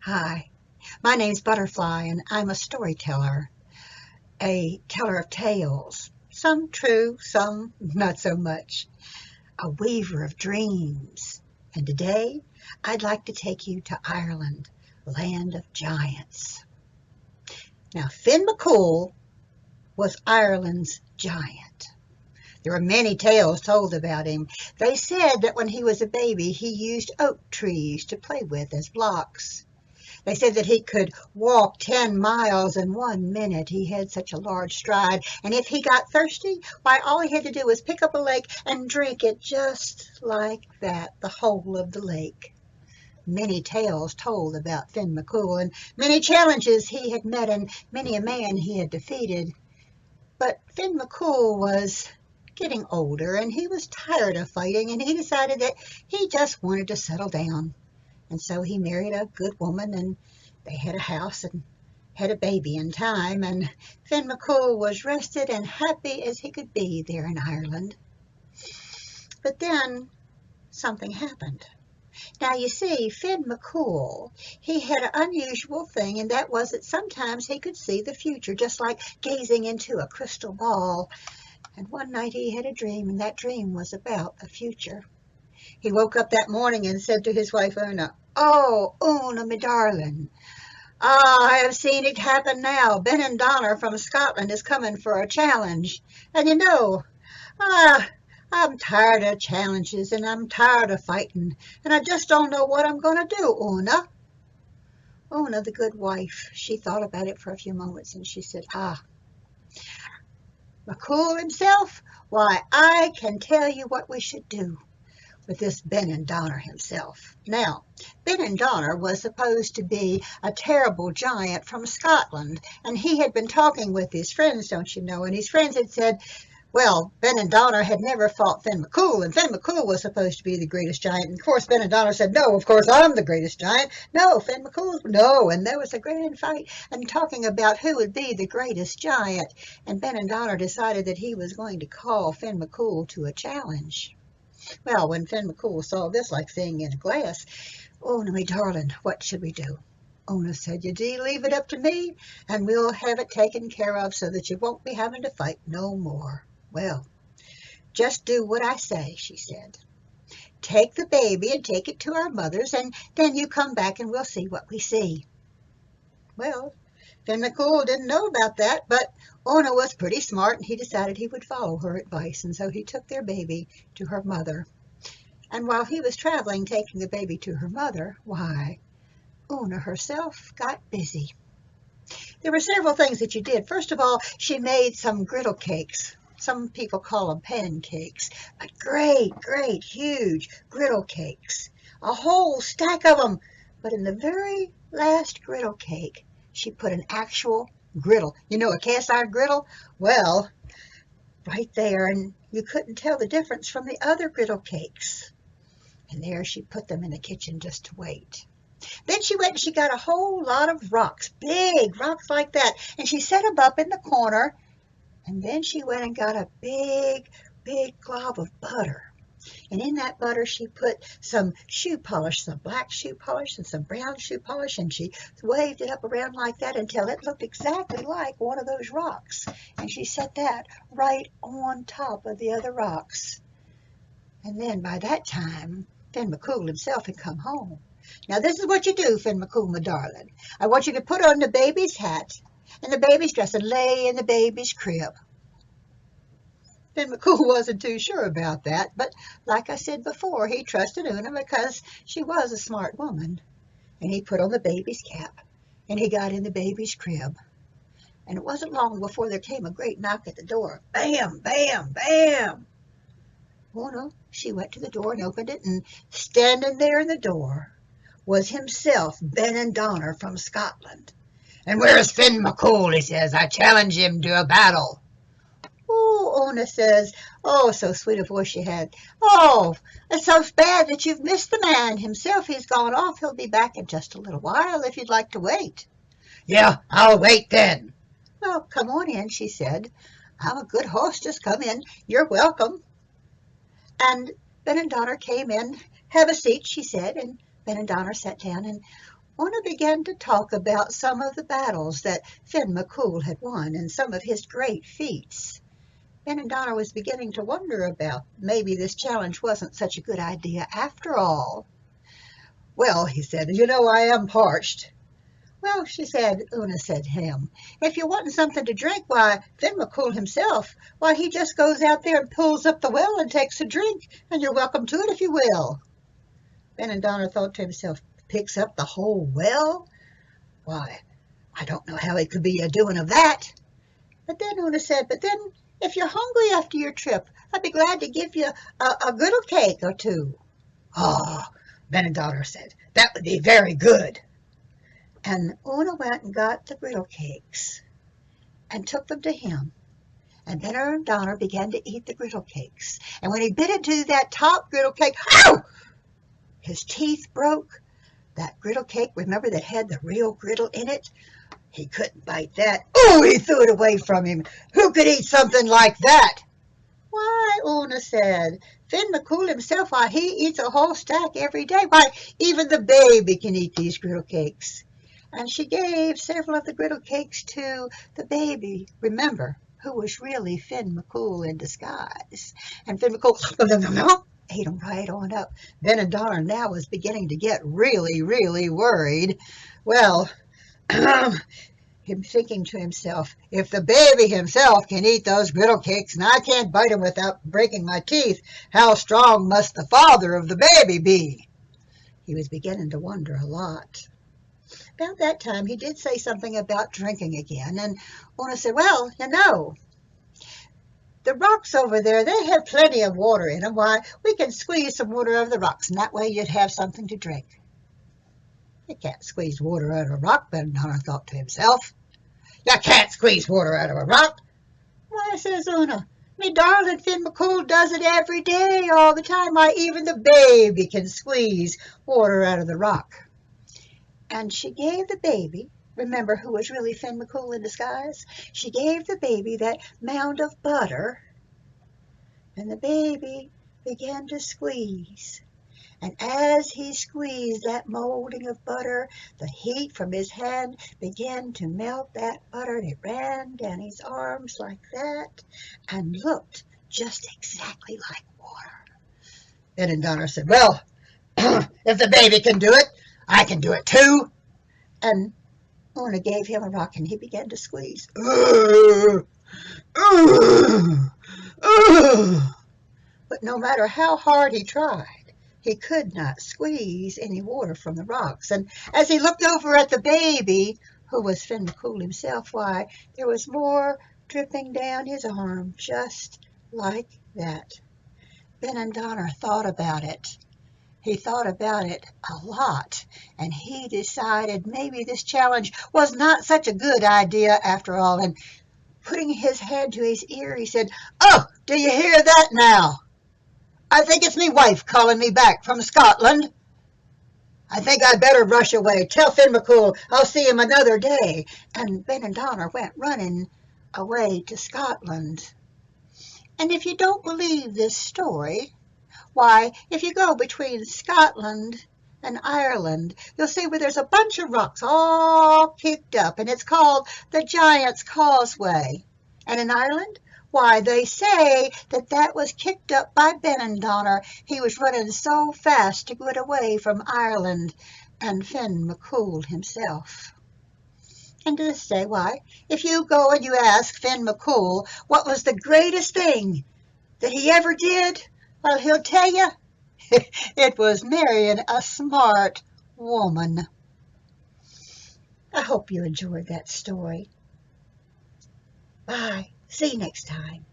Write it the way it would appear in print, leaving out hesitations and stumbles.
Hi, my name's Butterfly, and I'm a storyteller, a teller of tales, some true, some not so much, a weaver of dreams. And today, I'd like to take you to Ireland, land of giants. Now, Finn McCool was Ireland's giant. There are many tales told about him. They said that when he was a baby, he used oak trees to play with as blocks. They said that he could walk 10 miles in 1 minute. He had such a large stride. And if he got thirsty, why, all he had to do was pick up a lake and drink it just like that, the whole of the lake. Many tales told about Finn McCool, and many challenges he had met, and many a man he had defeated. But Finn McCool was getting older, and he was tired of fighting, and he decided that he just wanted to settle down. And so he married a good woman, and they had a house and had a baby in time, and Finn McCool was rested and happy as he could be there in Ireland. But then something happened. Now, you see, Finn McCool, he had an unusual thing, and that was that sometimes he could see the future, just like gazing into a crystal ball. And one night he had a dream, and that dream was about the future. He woke up that morning and said to his wife, Una, "Oh, Una, me darling, I have seen it happen now. Benandonner from Scotland is coming for a challenge. And ah, I'm tired of challenges, and I'm tired of fighting, and I just don't know what I'm going to do, Una." Una, the good wife, she thought about it for a few moments, and she said, McCool himself, why, I can tell you what we should do with this Benandonner himself. Now, Benandonner was supposed to be a terrible giant from Scotland, and he had been talking with his friends, don't you know, and his friends had said, well, Benandonner had never fought Finn McCool, and Finn McCool was supposed to be the greatest giant. And of course, Benandonner said, no, of course, I'm the greatest giant. No, Finn McCool, no. And there was a grand fight and talking about who would be the greatest giant. And Benandonner decided that he was going to call Finn McCool to a challenge. Well, when Finn McCool saw this like seeing in a glass, "Una, me darling, what should we do?" Una said, "You leave it up to me, and we'll have it taken care of so that you won't be having to fight no more." "Well, just do what I say," she said. "Take the baby and take it to our mothers, and then you come back and we'll see what we see." Well, Finn McCool didn't know about that, but Una was pretty smart, and he decided he would follow her advice, and so he took their baby to her mother. And while he was traveling, taking the baby to her mother, why, Una herself got busy. There were several things that she did. First of all, she made some griddle cakes. Some people call them pancakes, but great, great, huge griddle cakes. A whole stack of them. But in the very last griddle cake, she put an actual griddle. You know, a cast iron griddle? Well, right there, and you couldn't tell the difference from the other griddle cakes. And there she put them in the kitchen just to wait. Then she went and she got a whole lot of rocks, big rocks like that, and she set them up in the corner. And then she went and got a big, big glob of butter. And in that butter she put some shoe polish, some black shoe polish and some brown shoe polish, and she waved it up around like that until it looked exactly like one of those rocks. And she set that right on top of the other rocks. And then by that time, Finn McCool himself had come home. Now this is what you do, Finn McCool, my darling. I want you to put on the baby's hat and the baby's dress and lay in the baby's crib. Finn McCool wasn't too sure about that, but like I said before, he trusted Una because she was a smart woman. And he put on the baby's cap, and he got in the baby's crib. And it wasn't long before there came a great knock at the door. Bam, bam, bam. Una, she went to the door and opened it, and standing there in the door was himself, Benandonner from Scotland. "And where's Finn McCool?" he says. "I challenge him to a battle." "Oh," Una says, oh, so sweet a voice she had. "Oh, it's so bad that you've missed the man himself. He's gone off. He'll be back in just a little while if you'd like to wait." "Yeah, I'll wait then." "Well, come on in," she said. "I'm a good hostess. Come in. You're welcome." And Benandonner came in. "Have a seat," she said, and Benandonner sat down, and Una began to talk about some of the battles that Finn McCool had won and some of his great feats. Benandonner was beginning to wonder about maybe this challenge wasn't such a good idea after all. "Well," he said, "you know I am parched." "Well," Una said to him, "if you want something to drink, why, Finn McCool himself, why, he just goes out there and pulls up the well and takes a drink, and you're welcome to it if you will." Benandonner thought to himself, "Picks up the whole well? Why, I don't know how he could be a-doing of that." But then Una said, "But then, if you're hungry after your trip, I'd be glad to give you a griddle cake or two." "Oh," Benandonner said, "that would be very good." And Una went and got the griddle cakes and took them to him. And Benandonner began to eat the griddle cakes. And when he bit into that top griddle cake, ow! His teeth broke. That griddle cake, remember, that had the real griddle in it? He couldn't bite that. Oh, he threw it away from him. Who could eat something like that? "Why," Una said, "Finn McCool himself, why, he eats a whole stack every day. Why, even the baby can eat these griddle cakes." And she gave several of the griddle cakes to the baby, remember, who was really Finn McCool in disguise. And Finn McCool ate them right on up. Benandonner now was beginning to get really, really worried. Well, him thinking to himself, if the baby himself can eat those griddle cakes and I can't bite them without breaking my teeth, how strong must the father of the baby be? He was beginning to wonder a lot. About that time, he did say something about drinking again, and Una said, "Well, you know, the rocks over there, they have plenty of water in them. Why, we can squeeze some water out of the rocks, and that way you'd have something to drink." "You can't squeeze water out of a rock," Benandonner thought to himself. "You can't squeeze water out of a rock?" "Why," says Una, "me darling Finn McCool does it every day, all the time. Why, even the baby can squeeze water out of the rock." And she gave the baby, remember, who was really Finn McCool in disguise, she gave the baby that mound of butter, and the baby began to squeeze. And as he squeezed that molding of butter, the heat from his hand began to melt that butter, and it ran down his arms like that and looked just exactly like water. Benandonner said, "Well, if the baby can do it, I can do it too." And Una gave him a rock, and he began to squeeze. But no matter how hard he tried, he could not squeeze any water from the rocks. And as he looked over at the baby, who was Finn McCool himself, why, there was more dripping down his arm, just like that. Benandonner thought about it. He thought about it a lot, and he decided maybe this challenge was not such a good idea after all. And putting his hand to his ear, he said, "Oh, do you hear that now? I think it's me wife calling me back from Scotland. I think I'd better rush away. Tell Finn McCool I'll see him another day." And Benandonner went running away to Scotland. And if you don't believe this story, why, if you go between Scotland and Ireland, you'll see where there's a bunch of rocks all kicked up, and it's called the Giant's Causeway. And in Ireland, why, they say that that was kicked up by Benandonner. He was running so fast to get away from Ireland and Finn McCool himself. And to this day, why, if you go and you ask Finn McCool what was the greatest thing that he ever did, well, he'll tell you it was marrying a smart woman. I hope you enjoyed that story. Bye. See you next time.